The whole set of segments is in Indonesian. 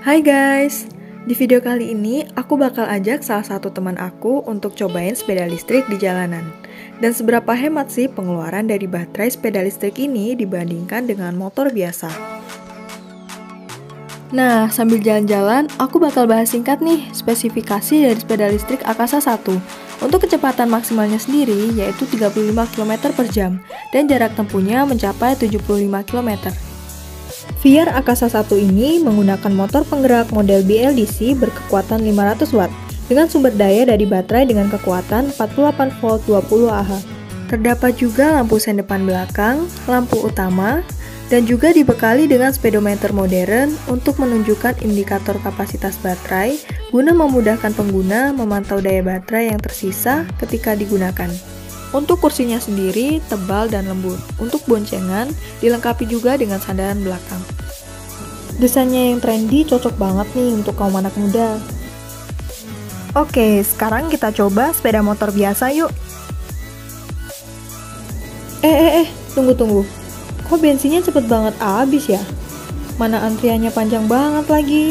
Hai guys, di video kali ini aku bakal ajak salah satu teman aku untuk cobain sepeda listrik di jalanan. Dan seberapa hemat sih pengeluaran dari baterai sepeda listrik ini dibandingkan dengan motor biasa. Nah, sambil jalan-jalan, aku bakal bahas singkat nih spesifikasi dari sepeda listrik Akasa 1. Untuk kecepatan maksimalnya sendiri yaitu 35 km per jam dan jarak tempuhnya mencapai 75 km. VR Akasa 1 ini menggunakan motor penggerak model BLDC berkekuatan 500 watt dengan sumber daya dari baterai dengan kekuatan 48 volt 20 Ah. Terdapat juga lampu sen depan belakang, lampu utama, dan juga dibekali dengan speedometer modern untuk menunjukkan indikator kapasitas baterai guna memudahkan pengguna memantau daya baterai yang tersisa ketika digunakan. Untuk kursinya sendiri tebal dan lembut. Untuk boncengan dilengkapi juga dengan sandaran belakang. Desainnya yang trendy cocok banget nih untuk kaum anak muda. Oke, sekarang kita coba sepeda motor biasa yuk. Tunggu. Kok bensinnya cepet banget habis ya? Mana antriannya panjang banget lagi.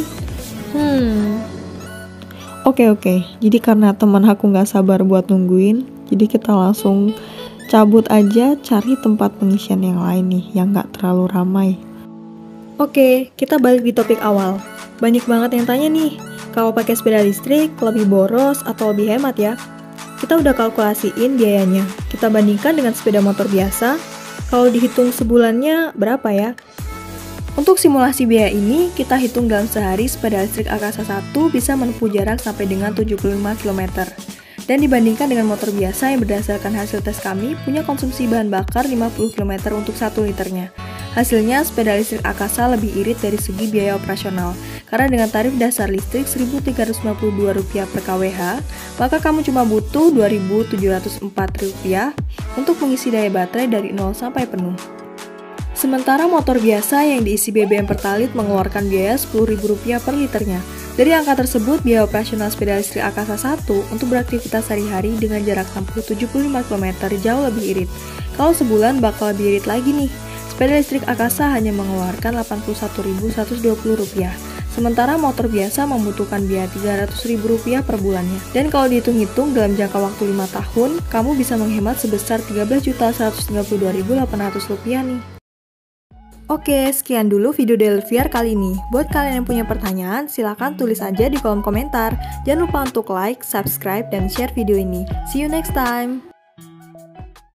Oke. Jadi karena teman aku nggak sabar buat nungguin, jadi kita langsung cabut aja cari tempat pengisian yang lain nih, yang nggak terlalu ramai. Oke, kita balik di topik awal. Banyak banget yang tanya nih, kalau pakai sepeda listrik lebih boros atau lebih hemat ya? Kita udah kalkulasiin biayanya. Kita bandingkan dengan sepeda motor biasa. Kalau dihitung sebulannya berapa ya? Untuk simulasi biaya ini, kita hitung dalam sehari sepeda listrik Akasa 1 bisa menempuh jarak sampai dengan 75 km. Dan dibandingkan dengan motor biasa yang berdasarkan hasil tes kami, punya konsumsi bahan bakar 50 km untuk 1 liternya. Hasilnya, sepeda listrik Akasa lebih irit dari segi biaya operasional. Karena dengan tarif dasar listrik Rp1.352 per kWh, maka kamu cuma butuh Rp2.704 untuk mengisi daya baterai dari 0 sampai penuh. Sementara motor biasa yang diisi BBM Pertalite mengeluarkan biaya Rp10.000 per liternya. Dari angka tersebut, biaya operasional sepeda listrik Akasa 1 untuk beraktivitas sehari-hari dengan jarak tempuh 75 km jauh lebih irit. Kalau sebulan bakal lebih irit lagi nih. Sepeda listrik Akasa hanya mengeluarkan Rp81.120. Sementara motor biasa membutuhkan biaya Rp300.000 per bulannya. Dan kalau dihitung-hitung dalam jangka waktu 5 tahun, kamu bisa menghemat sebesar Rp13.132.800 nih. Oke, sekian dulu video dari VR kali ini. Buat kalian yang punya pertanyaan, silahkan tulis aja di kolom komentar. Jangan lupa untuk like, subscribe, dan share video ini. See you next time!